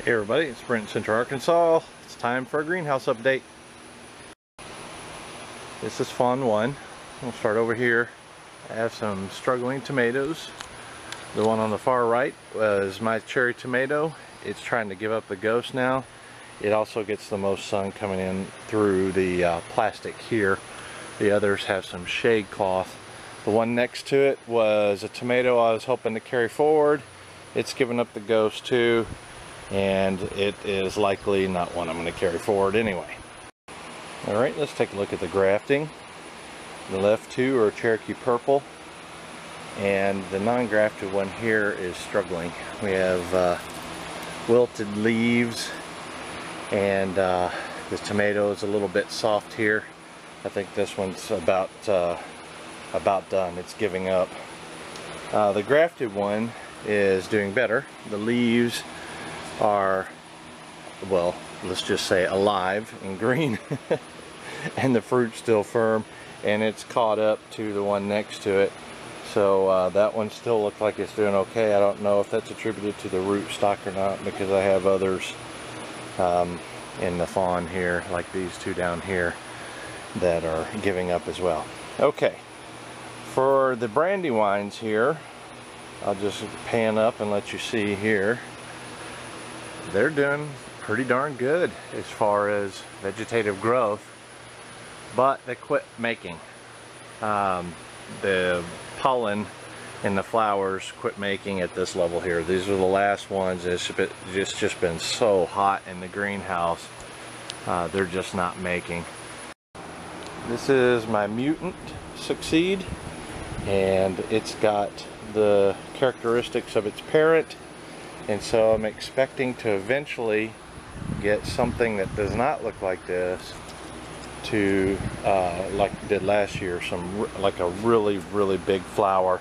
Hey everybody, it's Brent in Central Arkansas. It's time for a greenhouse update. This is Fawn 1. We'll start over here. I have some struggling tomatoes. The one on the far right was my cherry tomato. It's trying to give up the ghost now. It also gets the most sun coming in through the plastic here. The others have some shade cloth. The one next to it was a tomato I was hoping to carry forward. It's given up the ghost too, and it is likely not one I'm going to carry forward anyway. Alright, let's take a look at the grafting. The left two are Cherokee Purple, and the non-grafted one here is struggling. We have wilted leaves, and the tomato is a little bit soft here. I think this one's about done. It's giving up. The grafted one is doing better. The leaves are, well, let's just say alive and green and the fruit's still firm, and it's caught up to the one next to it. So that one still looks like it's doing okay. I don't know if that's attributed to the root stock or not, because I have others in the fawn here, like these two down here, that are giving up as well. Okay, for the brandywines here, I'll just pan up and let you see here. They're doing pretty darn good as far as vegetative growth, but they quit making. The pollen in the flowers quit making at this level here. These are the last ones. It's just been so hot in the greenhouse. They're just not making. This is my mutant succeed, and it's got the characteristics of its parent, and so I'm expecting to eventually get something that does not look like this to like it did last year, like a really big flower.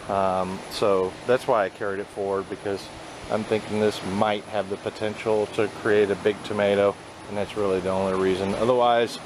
So that's why I carried it forward, because I'm thinking this might have the potential to create a big tomato, and that's really the only reason. Otherwise,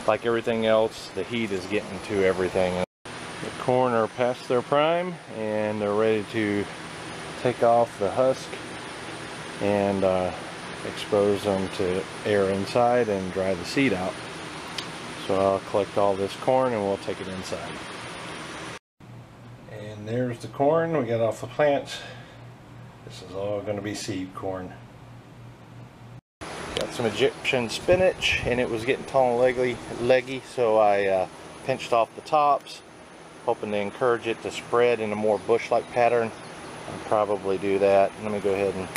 like everything else, the heat is getting to everything. The corn are past their prime, and they're ready to take off the husk and expose them to air inside and dry the seed out. So I'll collect all this corn and we'll take it inside. And there's the corn we got off the plants. This is all going to be seed corn. Got some Egyptian spinach, and it was getting tall and leggy, so I pinched off the tops, hoping to encourage it to spread in a more bush-like pattern. I'll probably do that. Let me go ahead and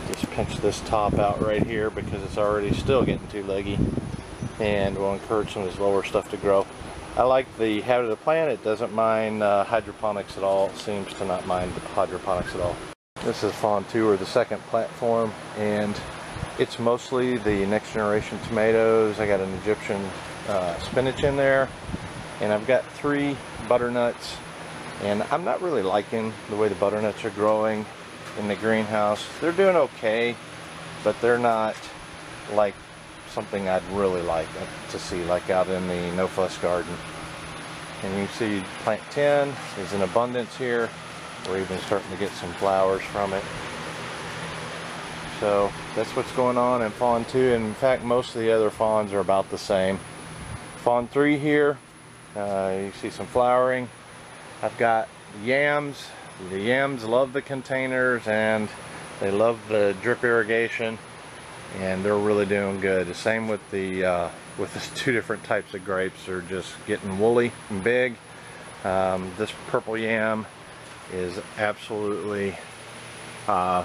just pinch this top out right here, because it's already still getting too leggy, and we'll encourage some of this lower stuff to grow. I like the habit of the plant. It doesn't mind hydroponics at all. It seems to not mind hydroponics at all. This is Fawn 2, or the second platform, and it's mostly the next generation tomatoes. I got an Egyptian spinach in there, and I've got 3 butternuts, and I'm not really liking the way the butternuts are growing in the greenhouse. They're doing okay, but they're not like something I'd really like to see, like out in the no fuss garden. And you see plant 10 is in abundance here. We're even starting to get some flowers from it. So that's what's going on in Fawn 2, and in fact most of the other fawns are about the same. Fawn 3 here, you see some flowering. I've got yams. The yams love the containers, and they love the drip irrigation, and they're really doing good. The same with the 2 different types of grapes. They're just getting woolly and big. This purple yam is absolutely I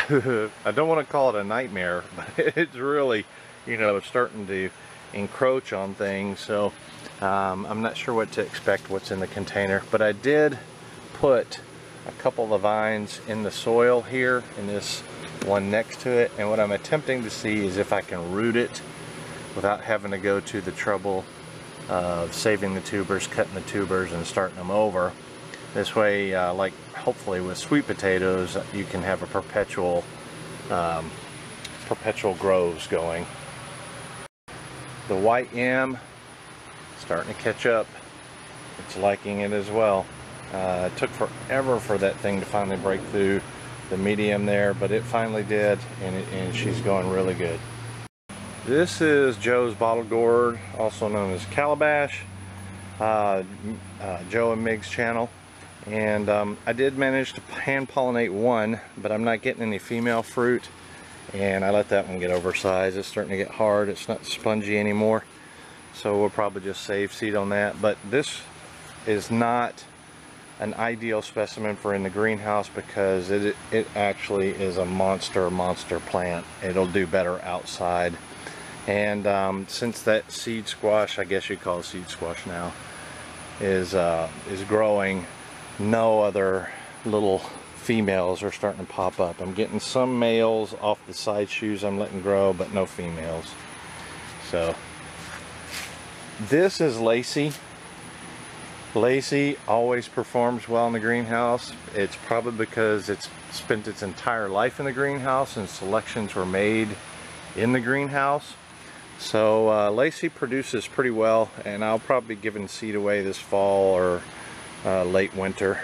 don't want to call it a nightmare, but it's really, you know, starting to encroach on things. So I'm not sure what to expect, what's in the container, but I did put a couple of the vines in the soil here in this one next to it, and what I'm attempting to see is if I can root it without having to go to the trouble of saving the tubers, cutting the tubers, and starting them over. This way, like hopefully with sweet potatoes, you can have a perpetual grows going. The white yam starting to catch up. It's liking it as well. It took forever for that thing to finally break through the medium there, but it finally did, and she's going really good. This is Joe's bottle gourd, also known as calabash, Joe and Mig's channel. And I did manage to hand pollinate one, but I'm not getting any female fruit, and I let that one get oversized. It's starting to get hard, it's not spongy anymore, so we'll probably just save seed on that. But this is not an ideal specimen for in the greenhouse because it actually is a monster plant. It'll do better outside. And since that seed squash, I guess you call it seed squash now, is growing, no other little females are starting to pop up. I'm getting some males off the side shoes I'm letting grow, but no females. So this is Lacey. Lacey always performs well in the greenhouse. It's probably because it's spent its entire life in the greenhouse and selections were made in the greenhouse. So Lacey produces pretty well, and I'll probably be giving seed away this fall or late winter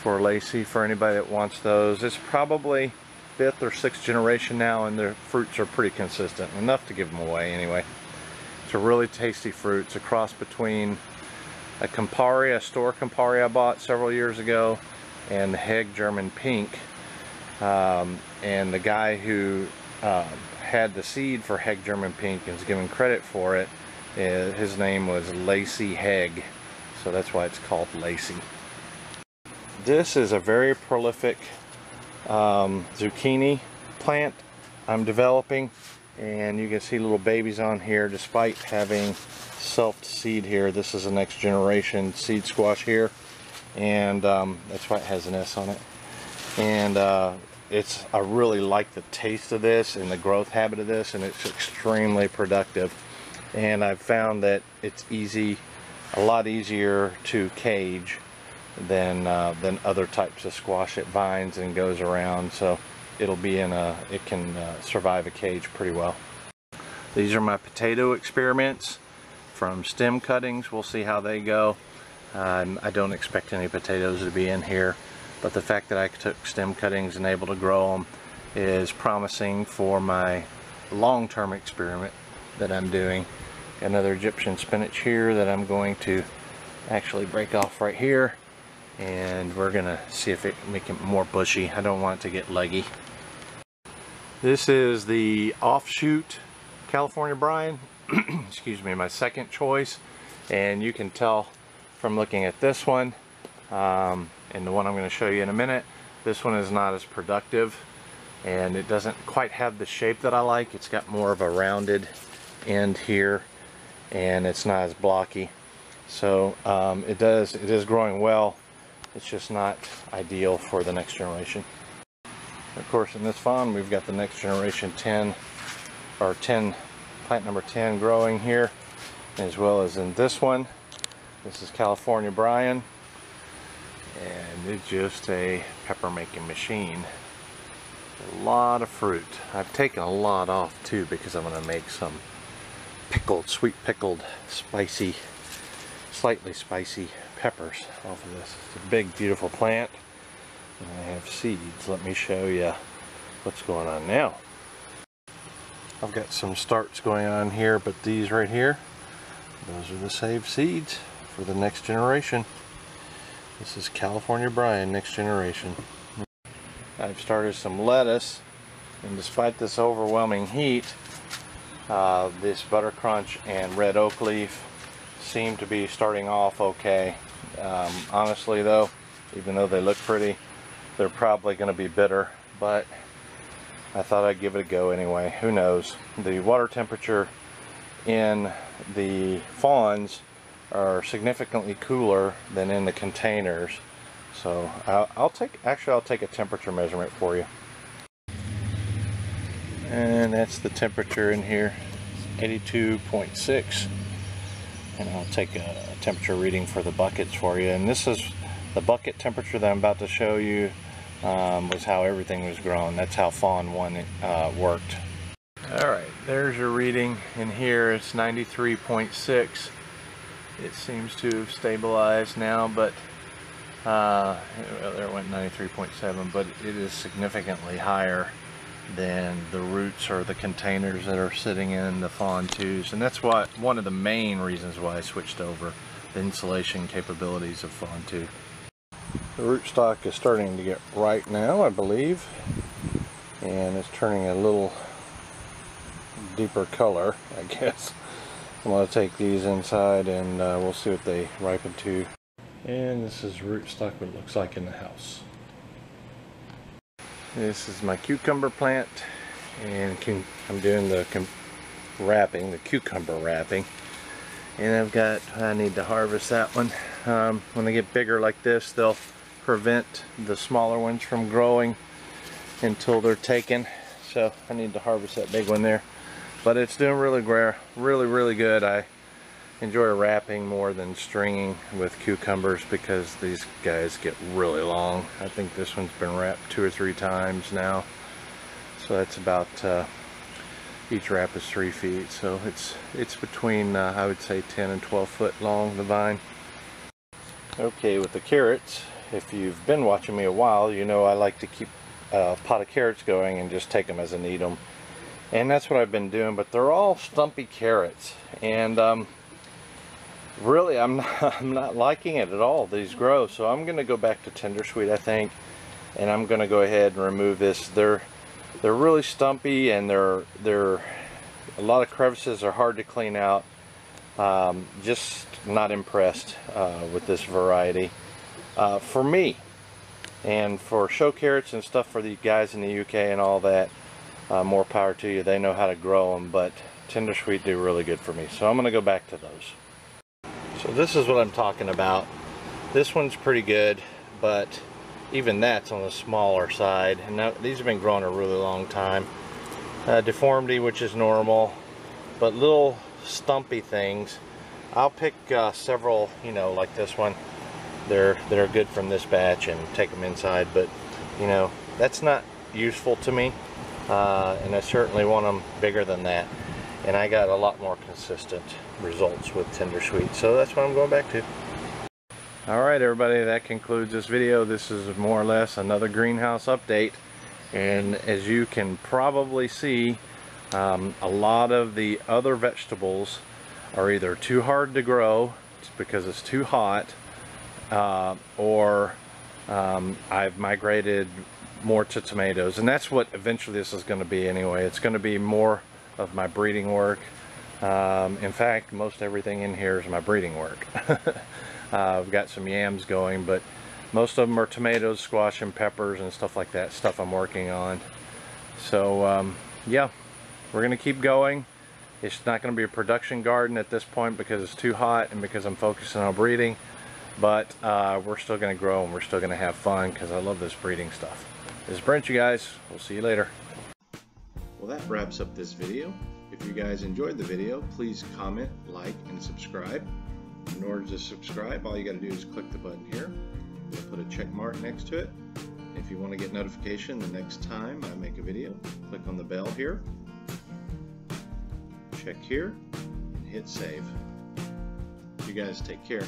for Lacey for anybody that wants those. It's probably 5th or 6th generation now, and the fruits are pretty consistent, enough to give them away anyway. It's a really tasty fruit. It's a cross between a Campari, a store Campari I bought several years ago, and the Heg German Pink. And the guy who had the seed for Heg German Pink and is given credit for it, his name was Lacey Heg, so that's why it's called Lacey. This is a very prolific zucchini plant I'm developing, and you can see little babies on here despite having self-seed here. This is a next generation seed squash here, and that's why it has an S on it. And I really like the taste of this and the growth habit of this, and it's extremely productive. And I've found that it's a lot easier to cage than other types of squash. It vines and goes around, so it can survive a cage pretty well. These are my potato experiments from stem cuttings. We'll see how they go. I don't expect any potatoes to be in here, but the fact that I took stem cuttings and able to grow them is promising for my long-term experiment that I'm doing. Another Egyptian spinach here that I'm going to actually break off right here, and we're gonna see if it can make it more bushy. I don't want it to get leggy. This is the offshoot California Brine, excuse me, my second choice, and you can tell from looking at this one and the one I'm going to show you in a minute, this one is not as productive, and it doesn't quite have the shape that I like. It's got more of a rounded end here, and it's not as blocky. So it is growing well. It's just not ideal for the next generation. Of course, in this fawn we've got the next generation 10 plant number 10 growing here, as well as in this one. This is California Brine, and it's just a pepper making machine. A lot of fruit. I've taken a lot off too because I'm going to make some sweet pickled, spicy, slightly spicy peppers off of this. It's a big, beautiful plant, and I have seeds. Let me show you what's going on now. I've got some starts going on here, but these right here, those are the saved seeds for the next generation. This is California Brine, next generation. I've started some lettuce, and despite this overwhelming heat, this butter crunch and red oak leaf seem to be starting off okay. Honestly though, even though they look pretty, they're probably going to be bitter, but I thought I'd give it a go anyway. Who knows? The water temperature in the fawns are significantly cooler than in the containers, so I'll take a temperature measurement for you. And that's the temperature in here, 82.6, and I'll take a temperature reading for the buckets for you. And this is the bucket temperature that I'm about to show you. Was how everything was grown. That's how fawn 1 worked. Alright, there's your reading in here. It's 93.6. It seems to have stabilized now, but Well, there it went 93.7, but it is significantly higher than the roots or the containers that are sitting in the Fawn 2s, and that's one of the main reasons why I switched over, the insulation capabilities of Fawn 2. The rootstock is starting to get right now, I believe, and it's turning a little deeper color, I guess. I'm going to take these inside and we'll see what they ripen to. And this is rootstock, what it looks like in the house. This is my cucumber plant, and I'm doing the wrapping, the cucumber wrapping. And I need to harvest that one. When they get bigger like this, they'll prevent the smaller ones from growing until they're taken. So I need to harvest that big one there. But it's doing really good. I enjoy wrapping more than stringing with cucumbers because these guys get really long. I think this one's been wrapped 2 or 3 times now. So that's about, each wrap is 3 feet. So it's between, I would say 10 and 12 foot long, the vine. Okay, with the carrots, if you've been watching me a while, you know I like to keep a pot of carrots going and just take them as I need them. And that's what I've been doing, but they're all stumpy carrots. And really, I'm not liking it at all, these grow. So I'm going to go back to Tender Sweet, I think, and I'm going to go ahead and remove this. They're really stumpy, and they're a lot of crevices are hard to clean out. Just not impressed with this variety for me. And for show carrots and stuff for the guys in the UK and all that, more power to you. They know how to grow them, but Tender Sweet do really good for me. So I'm going to go back to those. So this is what I'm talking about. This one's pretty good, but even that's on the smaller side. And now, these have been growing a really long time. Deformity, which is normal, but little stumpy things. I'll pick several, you know, like this one. They're good from this batch and take them inside, but you know, that's not useful to me. And I certainly want them bigger than that. And I got a lot more consistent results with Tender Sweet, so that's what I'm going back to. Alright everybody, that concludes this video. This is more or less another greenhouse update. And as you can probably see, a lot of the other vegetables are either too hard to grow because it's too hot, or I've migrated more to tomatoes, and that's what eventually this is going to be anyway. It's going to be more of my breeding work. In fact, most everything in here is my breeding work. I've got some yams going, but most of them are tomatoes, squash, and peppers and stuff like that, stuff I'm working on. So yeah, we're going to keep going. It's not going to be a production garden at this point because it's too hot and because I'm focusing on breeding, but we're still going to grow and we're still going to have fun because I love this breeding stuff. This is Brent, you guys. We'll see you later. Well, that wraps up this video. If you guys enjoyed the video, please comment, like, and subscribe. In order to subscribe, all you got to do is click the button here. We'll put a check mark next to it. If you want to get notification the next time I make a video, click on the bell here. Check here and hit save. You guys take care.